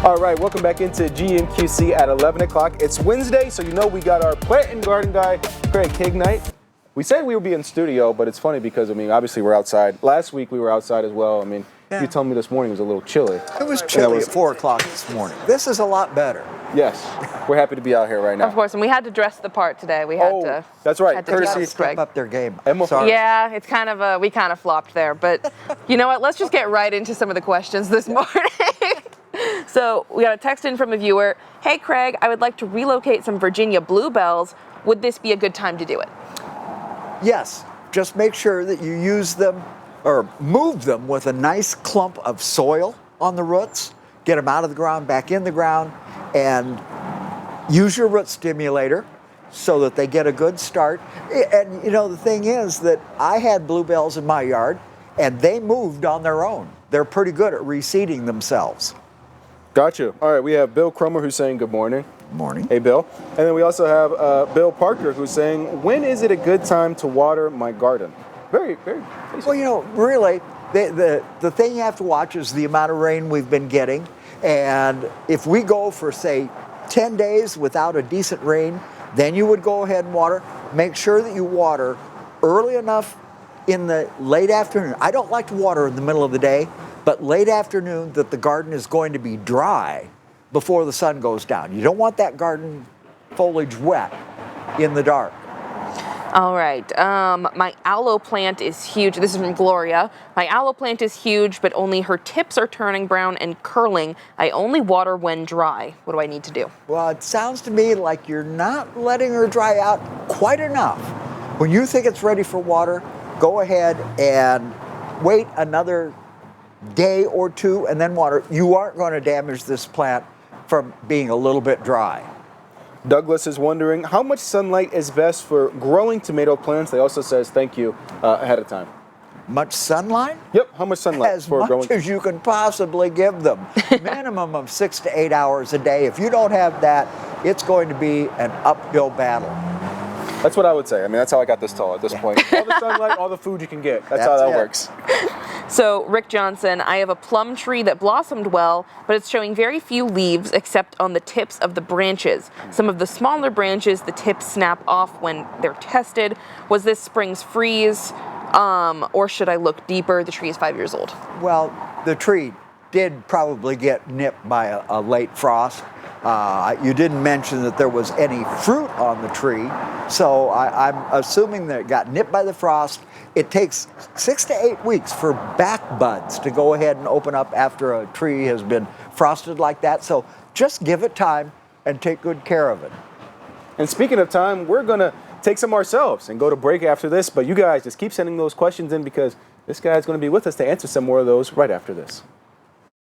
All right, welcome back into GMQC at 11 o'clock. It's Wednesday, so you know we got our plant and garden guy, Craig Hignight. We said we would be in studio, but it's funny because, I mean, obviously we're outside. Last week we were outside as well. I mean, you told me this morning it was a little chilly. It was chilly at 4 o'clock this morning. This is a lot better. Yes, we're happy to be out here right now. Of course, and we had to dress the part today. We had to. That's right. Had to Courtesy Step up their game. Sorry. Yeah, it's kind of we kind of flopped there, but you know what? Let's just get right into some of the questions this morning. So we got a text in from a viewer. Hey Craig, I would like to relocate some Virginia bluebells. Would this be a good time to do it? Yes, just make sure that you use them or move them with a nice clump of soil on the roots. Get them out of the ground, back in the ground, and use your root stimulator so that they get a good start. And you know, the thing is that I had bluebells in my yard and they moved on their own. They're pretty good at reseeding themselves. Gotcha. All right, we have Bill Cromer who's saying good morning. Good morning. Hey, Bill. And then we also have Bill Parker who's saying, when is it a good time to water my garden? Very basic. Well, you know, really, the thing you have to watch is the amount of rain we've been getting. And if we go for, say, 10 days without a decent rain, then you would go ahead and water. Make sure that you water early enough in the late afternoon. I don't like to water in the middle of the day, but late afternoon that the garden is going to be dry before the sun goes down. You don't want that garden foliage wet in the dark. All right. My aloe plant is huge. This is from Gloria. My aloe plant is huge, but only her tips are turning brown and curling. I only water when dry. What do I need to do? Well, it sounds to me like you're not letting her dry out quite enough. When you think it's ready for water, go ahead and wait another day or two and then water. You aren't going to damage this plant from being a little bit dry. Douglas is wondering how much sunlight is best for growing tomato plants. They also says thank you ahead of time. Much sunlight? Yep, how much sunlight As for much growing? as you can possibly give them. Minimum of 6 to 8 hours a day. If you don't have that, it's going to be an uphill battle. That's what I would say. I mean, that's how I got this tall at this point. All the sunlight, all the food you can get. That's how that works. So, Rick Johnson, I have a plum tree that blossomed well, but it's showing very few leaves except on the tips of the branches. Some of the smaller branches, the tips snap off when they're tested. Was this spring's freeze, or should I look deeper? The tree is 5 years old. Well, the tree did probably get nipped by a late frost. You didn't mention that there was any fruit on the tree, so I'm assuming that it got nipped by the frost. It takes 6 to 8 weeks for back buds to go ahead and open up after a tree has been frosted like that, so just give it time and take good care of it. And speaking of time, we're going to take some ourselves and go to break after this, but you guys just keep sending those questions in because this guy's going to be with us to answer some more of those right after this.